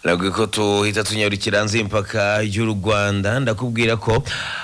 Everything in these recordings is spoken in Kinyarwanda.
nabwo ko tuhita tunyarukira hanze impaka y'u Rwanda. Ndakubwira ko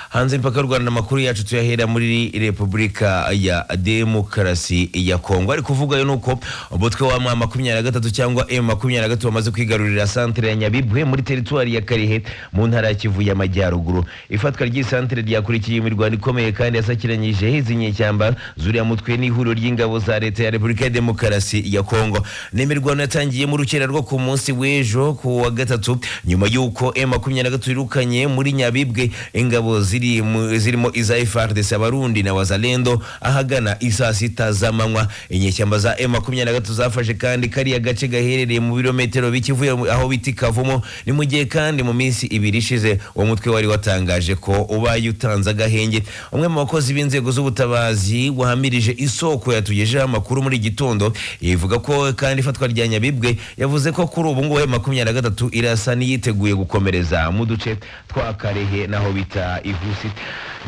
hanze impaka y'u Rwanda amakuru yacu tuyahera muri Repubulika ya Demokarasi ya Kongo. Ari kuvuga nuko ubutwe wa M23 cyangwa M23 bamaze kwigarurira centre ya Nyabibwe muri territoire ya Karihe mu ntara ya Kivu y'Amajyaruguru. Ifatwa ry'isantere ryakurikiye mu Rwanda ikomeye kandi yasakiranyije izinyeshyamba zuriya mutwe n'ihuriro ry'ingabo za leta ya Repubulika ya Demokarasi ya Kongo. N'imirwano yatangiye mu rukera rwo ku munsi w'ejo ku wa gatatu nyuma y'uko M23 irukanye muri Nyabibwe ingabo zirimo iza FARDC Abarundi na Wazalendo ahagana isaa 6 z'amanywa. Inyeshyamba za M23 zafashe kandi kariya gace gaherereye mu birometero bikivuye aho biti Kavumo. Ni mu gihe kandi mu minsi ibiri ishize uwo mutwe wari watangaje ko ubaye utanze agahenge. Umwe mu bakozi b'inzego z'ubutabazi wahamirije isoko yatugejeho amakuru muri gitondo ivuga ko kandi ifatwa rya Nyabibwe yavuze ko kuri ubu ngubu M23 irasa niyiteguye gukomereza mu duce twa Karehe naho bita Ivusi.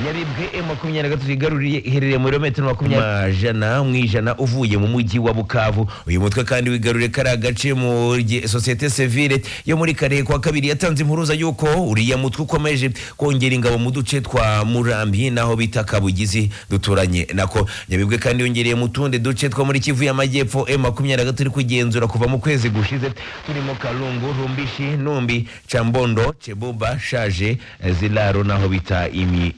Nyabibwe M23 igaruriye iherereye mu kilometero 20 uvuye mu mujyi wa Bukavu. Uyu mutwe kandi wigaruriye kari agace mu societe civile yo muri Karehe kwa kabiri yatanze impuruza yuko uriya mutwe ukomeje kongera ingabo mu duce twa Murambi naho bita Kabugizi duturanye nako. Nyabibwe kandi yongereye mu tundi duce twa muri Kivu y'Amajyepfo M23 iri kugenzura kuva mu kwezi gushize turimo Kalungu, Rumbishi, Numbi, Chambondo, Chebuba, Shaje, Zilaro naho bita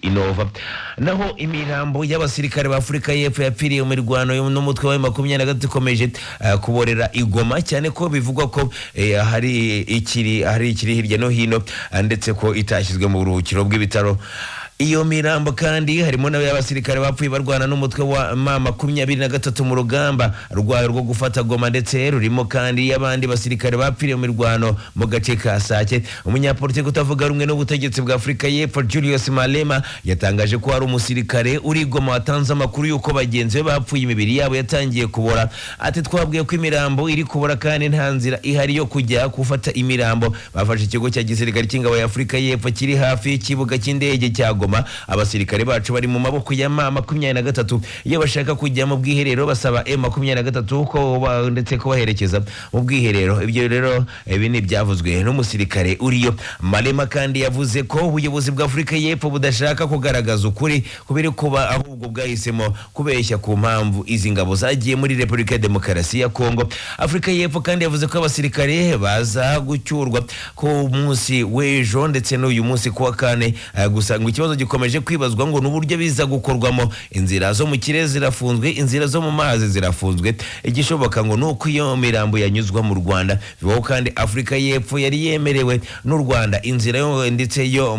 Inova. Naho imirambo y'abasirikare ba Afrika y'Epfo yapfiriye mu mirwano n'umutwe wa M23 ikomeje kuborera igoma cyane ko bivugwa ko hari ikiri hirya no hino ndetse ko itashyizwe mu buruhukiro bw'ibitaro. Iyo mirambo kandi harimo n'abasirikare bapfuye barwana n'umutwe wa M23 mu rugamba rwayo rwo gufata Goma ndetse rurimo kandi abandi basirikare bapfiriye mu mirwano mu gace ka Sake. Umunyapolitiki utavuga rumwe n'ubutegetsi bwa Afrika y'Epfo Julius Malema yatangaje ko hari umusirikare uri Goma watanze amakuru yuko bagenzi be bapfuye imibiri yabo yatangiye kubora. Ati twabwiye ko imirambo iri kubora kandi nta nzira ihari yo kujya gufata imirambo. Bafashe ikigo cya gisirikare cy'ingabo ya Afrika y'Epfo kiri hafi y'ikibuga cy'indege cya Goma. Abasirikare bacu bari mu maboko ya M23 iyo bashaka kujya mu bwiherero basaba M23 ko ndetse ko baherekeza mu bwiherero. Ibyo rero ibi ni byavuzwe n'umusirikare uriyo. Malema kandi yavuze ko ubuyobozi bwa Afrika y'Epfo budashaka kugaragaza ukuri kubiri kuba ahubwo bwahisemo kubeshya ku mpamvu izi ngabo zagiye muri Repubulika ya Demokarasi ya Kongo. Afrika y'Epfo kandi yavuze ko abasirikare baza gucyurwa ku munsi w'ejo ndetse n'uyu munsi kuwa kane. Gusa ngo ikibazo gikomeje kwibazwa ngo n'uburyo biza gukorwamo. Inzira zo mu kirere zirafunzwe, inzira zo mu mazi zirafunzwe. Igishoboka ngo nuko iyo mirambo yanyuzwa mu Rwanda. Bibaho kandi Afrika y'Epfo yari yemerewe n'u Rwanda inzira yo ndetse yo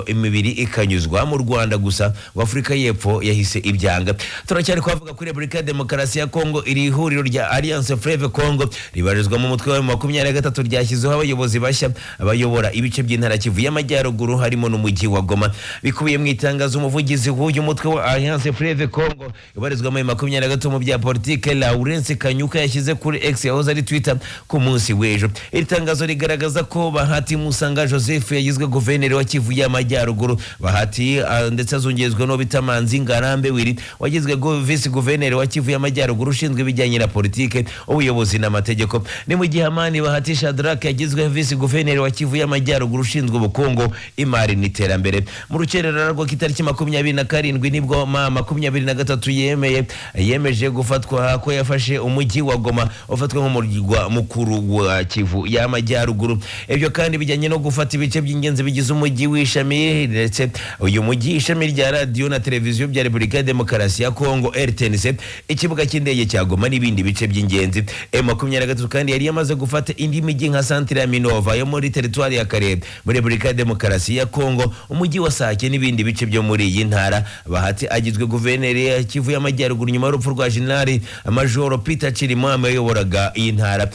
imibiri ikanyuzwa mu Rwanda, gusa Afrika y'Epfo yahise ibyanga. Turacyari kwavuga kuri Repubulika ya Demokarasi ya Kongo. Iri huriro rya Alliance Fleuve Congo ribarizwa mu mutwe wa M23 ryashyizeho abayobozi bashya abayobora ibice by'intara Kivu y'Amajyaruguru harimo n'umujyi wa Goma. Bikubiye mu itangazo umuvugizi w'uyu mutwe wa Alliance Fleuve Congo ibarizwa mu M23 mu bya politike Lawrence Kanyuka yashyize kuri X yahoze ari Twitter ku munsi w'ejo. Iri tangazo rigaragaza ko Bahati Musanga Joseph yagizwe guverineri wa Kivu y'Amajyaruguru. Bahati ndetse azungezwe no bitamanzi Ngarambe Wiri wagizwe vice guverineri wa Kivu y'Amajyaruguru ushinzwe ibijyanye na politike, ubuyobozi n'amategeko. Ni mu gihe Amani Bahati Shadrack yagizwe vice guverineri wa Kivu y'Amajyaruguru ushinzwe ubukungu, imari n'iterambere. Mu rukerera rwo kitariki 27 nibwo M23 yemeje gufatwa ko yafashe umujyi wa Goma ufatwa nk'umurwa mukuru wa Kivu y'Amajyaruguru. Ibyo kandi bijyanye no gufata ibice by'ingenzi bigize umujyi w'ishami ndetse uyu mujyi ishami rya radio na televiziyo bya Repubulika ya Demokarasi ya Kongo RTNC, ikibuga cy'indege cya Goma n'ibindi bice by'ingenzi. M23 kandi yari yamaze gufata indi mijyi nka Centre ya Minova yo muri territoire ya Karehe muri Repubulika ya Demokarasi ya Kongo, umujyi wa Sake n'ibindi bice byo muri iyi ntara. Bahati agizwe guverineri ya Kivu y'Amajyaruguru nyuma y'urupfu rwa General Major Peter Chirimwami yayoboraga iyi ntara.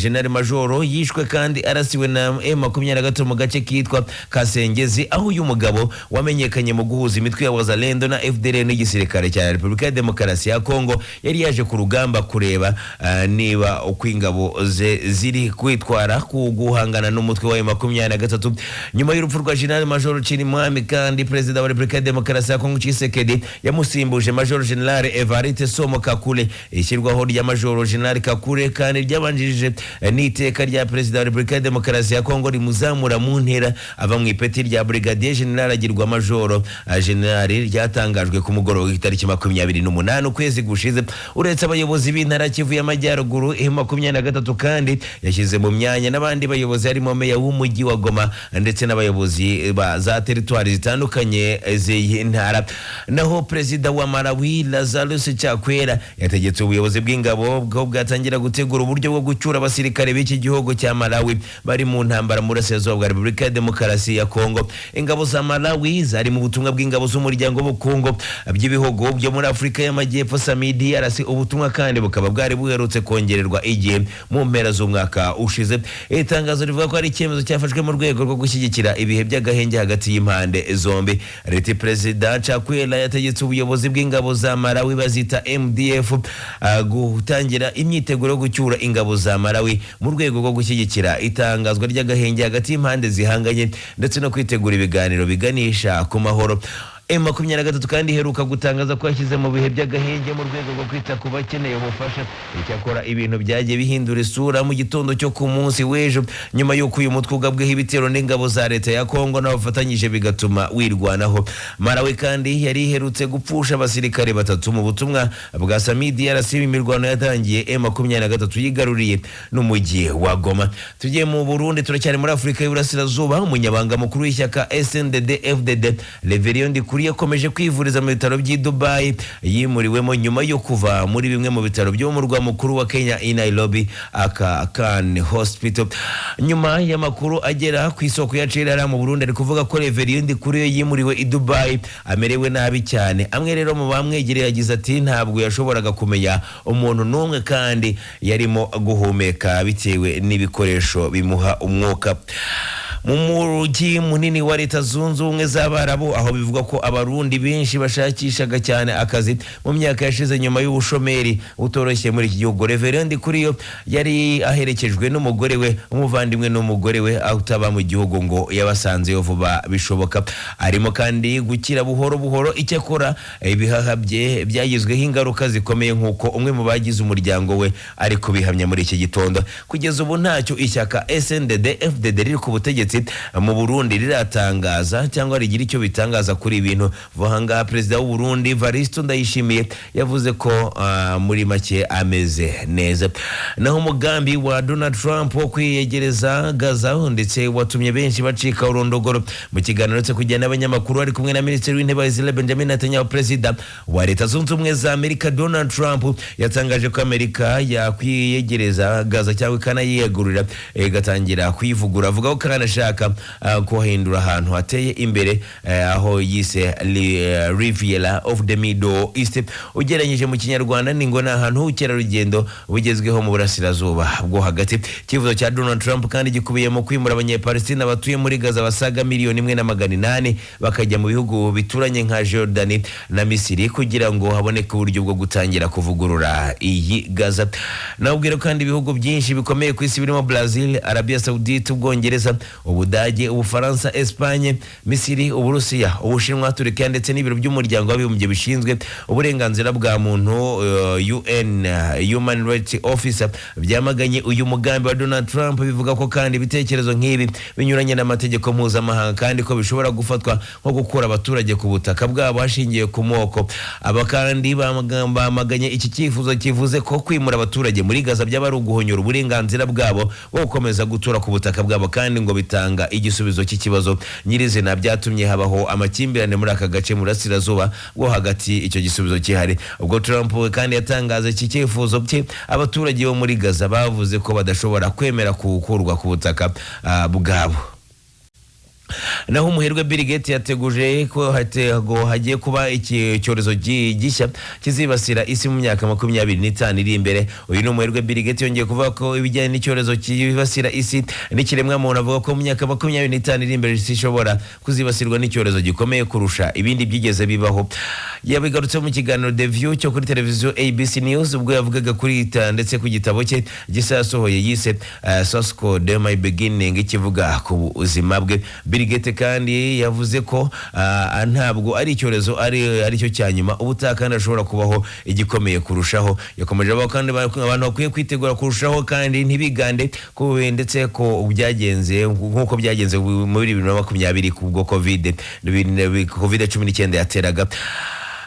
General Major yishwe kandi arasiwe na M23 mu gace kitwa Kasengezi, aho uyu mugabo wamenyekanye mu guhuza imitwe ya Wazalendo na FDL n'igisirikare cya Repubulika ya Demokarasi ya Kongo yari yaje ku rugamba kureba niba uko ingabo ziri kwitwara ku guhangana n'umutwe wa M23. Nyuma y'urupfu rwa General Major Chirimwami kandi kandi perezida wa Repubulika ya Demokarasi ya Kongo Tshisekedi yamusimbuje Major General Evariste Somo Kakule. Ishyirwaho rya Major General Kakule kandi ryabanjirije n'iteka rya perezida wa Repubulika ya Demokarasi ya Kongo rimuzamura mu ntera ava mu ipeti rya Brigadier General agirwa Major General ryatangajwe ku mugoroba w'itariki 28 ukwezi gushize. Uretse abayobozi b'intara Kivu y'Amajyaruguru 23 kandi yashyize mu myanya n'abandi bayobozi harimo meya w'umujyi wa Goma ndetse n'abayobozi ba za territoire zitandukanye z'iyi ntara. Naho perezida wa Malawi Lazarus Chakwera yategetse ubuyobozi bw'ingabo bwo bwatangira gutegura uburyo bwo gucyura abasirikare b'iki gihugu cya Malawi bari mu ntambara mu burasirazuba bwa Repubulika ya Demokarasi ya Kongo. Ingabo za Malawi zari mu butumwa bw'ingabo z'umuryango w'ubukungu by'ibihugu byo muri Afurika y'Amajyepfo SAMIDRC. Ubutumwa kandi bukaba bwari buherutse kongererwa igihe mu mpera z'umwaka ushize. Itangazo rivuga ko ari icyemezo cyafashwe mu rwego rwo gushyigikira ibihe by'agahenge hagati y'impande zombi. Leta Perezida Chakwera yategetse ubuyobozi bw'ingabo za Malawi bazita MDF gutangira imyiteguro yo gucyura ingabo za Malawi mu rwego rwo gushyigikira itangazwa ry'agahenge hagati y'impande zihanganye ndetse no kwitegura ibiganiro biganisha ku mahoro. M23 kandi heruka gutangaza ko yashyize mu bihe by'agahenge mu rwego rwo kwita ku bakeneye ubufasha. Icyakora ibintu byagiye bihindura isura mu gitondo cyo ku munsi w'ejo nyuma y'uko uyu mutwe ugabweho ibitero n'ingabo za leta ya Kongo n'abafatanyije bigatuma wirwanaho. Malawi kandi yari iherutse gupfusha abasirikare 3 mu butumwa bwa SAMIDRC. Imirwano yatangiye M23 yigaruriye n'umujyi wa Goma. Tugiye mu Burundi, turacyari muri Afurika y'Uburasirazuba. Umunyabanga mukuru w'ishyaka SNDD-FDD Reverien yakomeje kwivuriza mu bitaro by'i Dubai yimuriwemo nyuma yo kuva muri bimwe mu bitaro byo mu murwa mukuru wa Kenya i Nairobi Aga Khan Hospital. Nyuma y'amakuru agera ku isoko ya Cirara mu Burundi ari kuvuga ko Reverien yimuriwe i Dubai amerewe nabi cyane. Amwe rero mu bamwegereye yagize ati ntabwo yashoboraga kumenya umuntu n'umwe kandi yarimo guhumeka bitewe n'ibikoresho bimuha umwuka. Mu mujyi munini wa Leta Zunze Ubumwe z'Abarabu aho bivuga ko abarundi benshi bashakishaga cyane akazi mu myaka yashize nyuma y'ubushomeri utoroshye muri iki gihugu. Reverend Kuriyo yari aherekejwe n'umugore we, umuvandimwe n'umugore we utaba mu gihugu ngo yabasanzeyo vuba bishoboka. Arimo kandi gukira buhoro buhoro. Icyakora ibihaha bye byagizweho ingaruka zikomeye nk'uko umwe mu bagize umuryango we ari kubihamya muri iki gitondo. Kugeza ubu ntacyo ishyaka SNDD-FDD riri ku butegetsi mu Burundi riratangaza cyangwa rigira icyo bitangaza kuri ibintu. Vuhanga perezida w'u Burundi Varisto Ndayishimiye yavuze ko muri make ameze neza. Naho umugambi wa Donald Trump wo kwiyegereza Gaza ndetse watumye benshi bacika urondogoro. Mu kiganiro cyo kujyana n'abanyamakuru ari kumwe na Minisitiri w'Intebe wa Israel Benjamin Netanyahu, perezida wa Leta Zunze Ubumwe za Amerika Donald Trump yatangaje ko Amerika yakwiyegereza Gaza cyangwa ikanayiyegurira igatangira kwivugura. Avuga ko kanashaka kuhindura ahantu hateye imbere aho yise Riviera of the Middle East. Ugereranyije mu Kinyarwanda ni ngo n'ahantu h'ubukerarugendo bugezweho mu burasirazuba bwo hagati. Ikivuzo cya Donald Trump kandi gikubiye mu kwimura Abanyepalestina batuye muri Gaza basaga 1,800,000 bakajya mu bihugu bituranye nka Jordan na Misiri kugira ngo haboneke uburyo bwo gutangira kuvugurura iyi Gaza. Nabwira kandi ibihugu byinshi bikomeye ku isi birimo Brazil, Arabia Saudite, Ubwongereza, Ubudage, Ubufaransa, Espagne, Misiri, Uburusiya, Ubushinwa, Turkiya ndetse n'ibiro by'umuryango w'abibumbye bishinzwe uburenganzira bwa muntu UN Human Rights Officer byamaganye uyu mugambi wa Donald Trump. Bivuga ko kandi ibitekerezo nk'ibi binyuranye n'amategeko mpuzamahanga kandi ko bishobora gufatwa nko gukura abaturage ku butaka bwabo hashingiye ku moko. Aba kandi bamaganye iki cyifuzo kivuze ko kwimura abaturage muri Gaza byaba ari uguhonyora uburenganzira bwabo bwo gukomeza gutura ku butaka bwabo kandi ngo bitanga igisubizo cy'ikibazo nyirizina byatumye habaho amakimbirane muri aka gace mu burasirazuba bwo hagati. Icyo gisubizo kihari ubwo Trump kandi yatangaza iki cyifuzo cye, abaturage bo muri Gaza bavuze ko badashobora kwemera gukurwa ku butaka bwabo. Naho umuherwe Bill Gates yateguje ko hagiye kuba iki cyorezo gishya kizibasira isi mu myaka 25 iri imbere. Uyu ni umuherwe Bill Gates yongeye kuvuga ko ibijyanye n'icyorezo kibasira isi n'ikiremwa muntu. Avuga ko mu myaka 25 iri imbere isi ishobora kuzibasirwa n'icyorezo gikomeye kurusha ibindi byigeze bibaho. Yabigarutse mu kiganiro The View cyo kuri televiziyo ABC News ubwo yavugaga kuri ndetse ku gitabo cye gisasohoye yise Source Code My Beginning kivuga ku buzima bwe. Bill Gates kandi yavuze ko ntabwo ari icyorezo ari cyo cyanyuma ubutaha kandi ashobora kubaho igikomeye kurushaho. Yakomeje avuga kandi abantu bakwiye kwitegura kurushaho kandi ntibigande ko ndetse ko byagenze nkuko byagenze muri 2020 kubwo COVID-19 yateraga.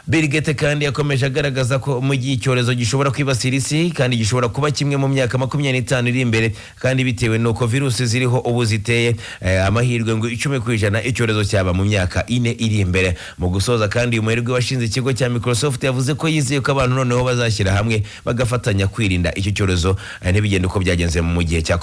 Bill Gates kandi yakomeje agaragaza ko mu gihe icyorezo gishobora kwibasira isi kandi gishobora kuba kimwe mu myaka 25 iri imbere kandi bitewe nuko virusi ziriho ubu ziteye amahirwe ngo 10% icyorezo cyaba mu myaka 4 iri imbere. Mu gusoza kandi umuherwe washinze ikigo cya Microsoft yavuze ko yizeye ko abantu noneho bazashyira hamwe bagafatanya kwirinda icyo cyorezo ntibigende uko byagenze mu gihe cya